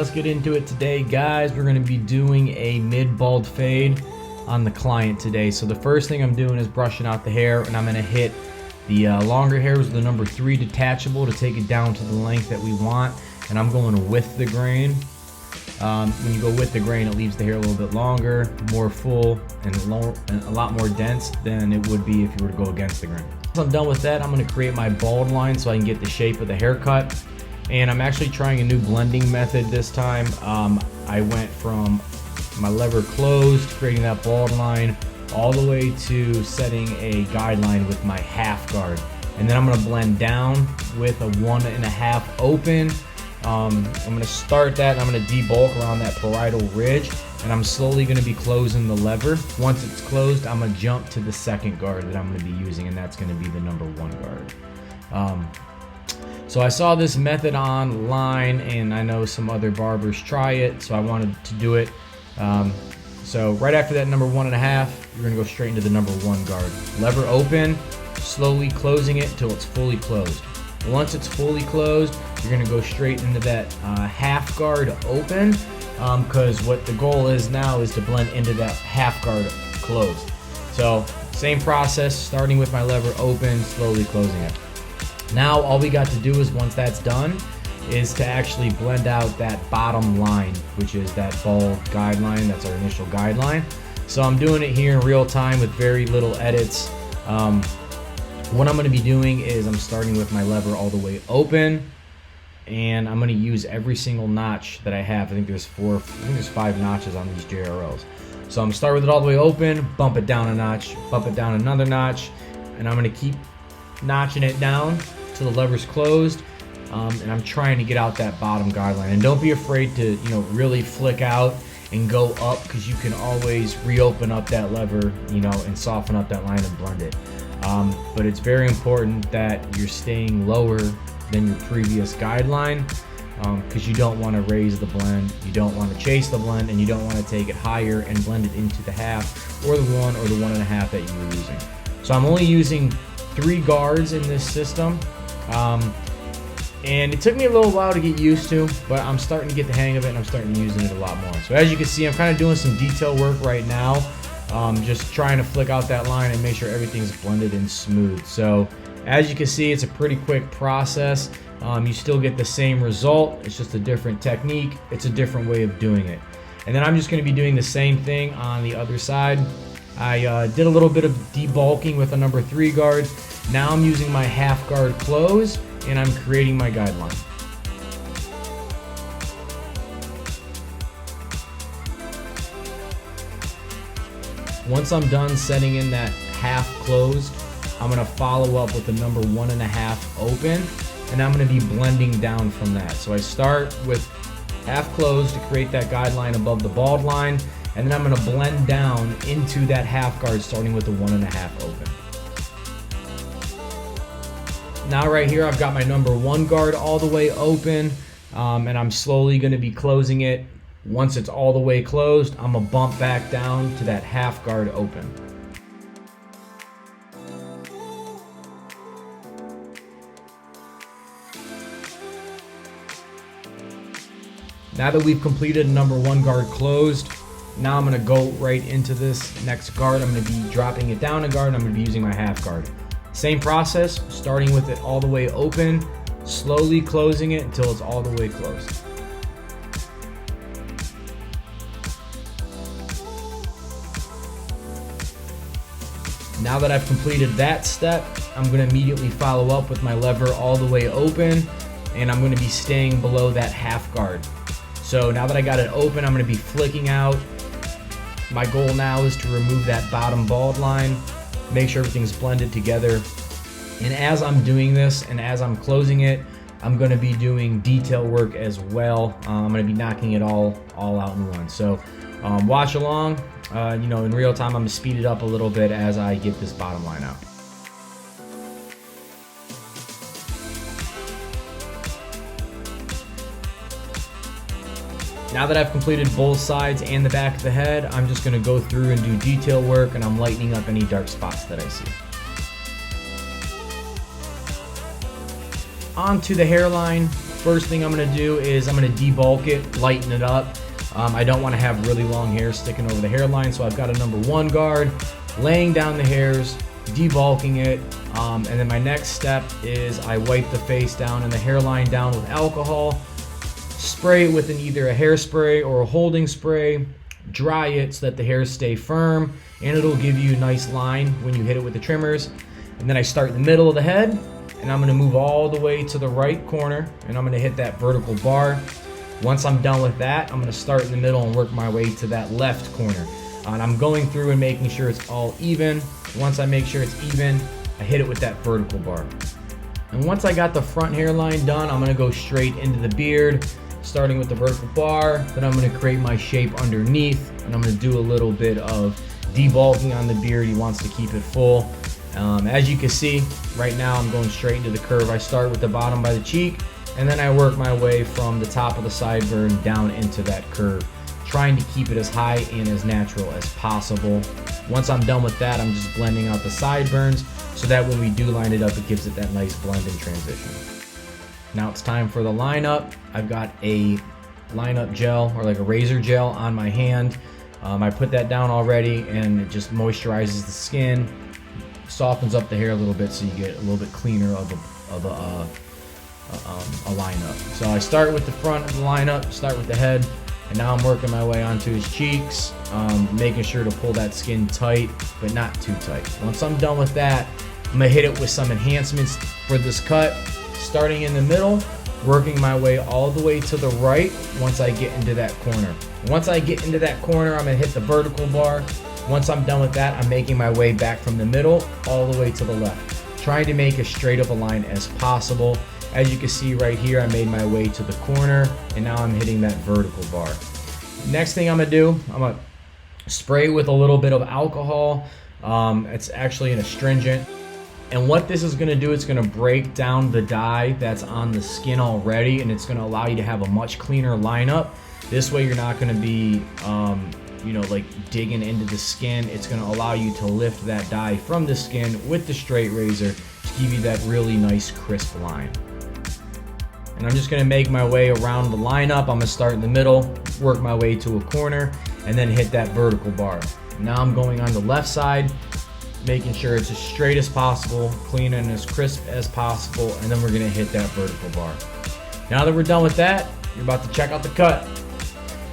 let's get into it today, guys. We're going to be doing a mid-bald fade on the client today. So the first thing I'm doing is brushing out the hair, and I'm going to hit the longer hairs with the number 3 detachable to take it down to the length that we want. And I'm going with the grain. When you go with the grain, it leaves the hair a little bit longer, more full, and a lot more dense than it would be if you were to go against the grain. Once I'm done with that, I'm going to create my bald line so I can get the shape of the haircut. And I'm actually trying a new blending method this time. I went from my lever closed, creating that bald line, all the way to setting a guideline with my half guard. And then I'm going to blend down with a 1.5 open. I'm going to start that, and I'm going to debulk around that parietal ridge, and I'm slowly going to be closing the lever. Once it's closed, I'm going to jump to the second guard that I'm going to be using, and that's going to be the number 1 guard. So I saw this method online, and I know some other barbers try it, so I wanted to do it. So right after that number 1.5, you're going to go straight into the number 1 guard. Lever open, slowly closing it until it's fully closed. Once it's fully closed, you're going to go straight into that half guard open, because what the goal is now is to blend into that half guard closed. So same process, starting with my lever open, slowly closing it. Now all we got to do is, once that's done, is to actually blend out that bottom line, which is that bald guideline. That's our initial guideline. So I'm doing it here in real time with very little edits. What I'm going to be doing is I'm starting with my lever all the way open, and I'm going to use every single notch that I have. I think there's 5 notches on these JRLs. So I'm going to start with it all the way open, bump it down a notch, bump it down another notch, and I'm going to keep notching it down till the lever's closed. And I'm trying to get out that bottom guideline. And don't be afraid to, really flick out and go up, because you can always reopen up that lever, and soften up that line and blend it. But it's very important that you're staying lower than your previous guideline, because you don't want to raise the blend, you don't want to chase the blend, and you don't want to take it higher and blend it into the half or the 1 or the 1.5 that you were using. So I'm only using 3 guards in this system. And it took me a little while to get used to, but I'm starting to get the hang of it, and I'm starting using it a lot more. So as you can see, I'm kind of doing some detail work right now, just trying to flick out that line and make sure everything's blended and smooth. So as you can see, it's a pretty quick process. You still get the same result. It's just a different technique. It's a different way of doing it. And then I'm just going to be doing the same thing on the other side. I did a little bit of debulking with a number 3 guard. Now I'm using my half guard close, and I'm creating my guideline. Once I'm done setting in that half closed, I'm going to follow up with the number 1.5 open, and I'm going to be blending down from that. So I start with half closed to create that guideline above the bald line, and then I'm going to blend down into that half guard, starting with the 1.5 open. Now right here, I've got my number 1 guard all the way open, and I'm slowly going to be closing it. Once it's all the way closed, I'm going to bump back down to that half guard open. Now that we've completed number 1 guard closed, now I'm going to go right into this next guard. I'm going to be dropping it down a guard, and I'm going to be using my half guard. Same process, starting with it all the way open, slowly closing it until it's all the way closed. Now that I've completed that step, I'm going to immediately follow up with my lever all the way open, and I'm going to be staying below that half guard. So now that I got it open, I'm going to be flicking out. My goal now is to remove that bottom bald line, make sure everything's blended together. And as I'm doing this and as I'm closing it, I'm going to be doing detail work as well. I'm going to be knocking it all out in one. So watch along. In real time, I'm going to speed it up a little bit as I get this bottom line out. Now that I've completed both sides and the back of the head, I'm just going to go through and do detail work, and I'm lightening up any dark spots that I see. On to the hairline. first thing I'm gonna do is I'm gonna debulk it, lighten it up. I don't wanna have really long hair sticking over the hairline, so I've got a number 1 guard, laying down the hairs, debulking it, and then my next step is I wipe the face down and the hairline down with alcohol, spray it with either a hairspray or a holding spray, dry it so that the hairs stay firm, and it'll give you a nice line when you hit it with the trimmers. And then I start in the middle of the head, and I'm gonna move all the way to the right corner, and I'm gonna hit that vertical bar. Once I'm done with that, I'm gonna start in the middle and work my way to that left corner. And I'm going through and making sure it's all even. Once I make sure it's even, I hit it with that vertical bar. And once I got the front hairline done, I'm gonna go straight into the beard, starting with the vertical bar. Then I'm gonna create my shape underneath, and I'm gonna do a little bit of debulking on the beard. He wants to keep it full. As you can see, right now I'm going straight into the curve. I start with the bottom by the cheek, and then I work my way from the top of the sideburn down into that curve, trying to keep it as high and as natural as possible. Once I'm done with that, I'm just blending out the sideburns so that when we do line it up, it gives it that nice blend and transition. Now it's time for the lineup. I've got a lineup gel, or like a razor gel, on my hand. I put that down already, and it just moisturizes the skin, softens up the hair a little bit, so you get a little bit cleaner of a lineup. So I start with the front of the lineup, start with the head, and now I'm working my way onto his cheeks, making sure to pull that skin tight, but not too tight. Once I'm done with that, I'm gonna hit it with some enhancements for this cut, starting in the middle, working my way all the way to the right once I get into that corner. Once I get into that corner, I'm gonna hit the vertical bar. Once I'm done with that, I'm making my way back from the middle all the way to the left, trying to make as straight of a line as possible. As you can see right here, I made my way to the corner, and now I'm hitting that vertical bar. Next thing I'm gonna do, I'm gonna spray with a little bit of alcohol. It's actually an astringent. And what this is gonna do, it's gonna break down the dye that's on the skin already, and it's gonna allow you to have a much cleaner lineup. This way you're not gonna be, like digging into the skin. It's gonna allow you to lift that dye from the skin with the straight razor to give you that really nice crisp line. And I'm just gonna make my way around the lineup. I'm gonna start in the middle, work my way to a corner, and then hit that vertical bar. Now I'm going on the left side, making sure it's as straight as possible, clean and as crisp as possible, and then we're gonna hit that vertical bar. Now that we're done with that, you're about to check out the cut.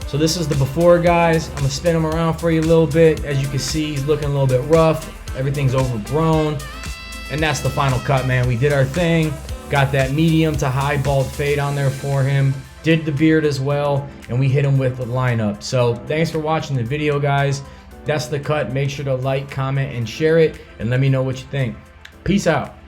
So this is the before, guys. I'm gonna spin him around for you a little bit. As you can see, he's looking a little bit rough. Everything's overgrown. And that's the final cut, man. We did our thing. Got that medium to high bald fade on there for him. Did the beard as well, and we hit him with the lineup. So thanks for watching the video, guys. That's the cut. Make sure to like, comment, and share it, and let me know what you think. Peace out.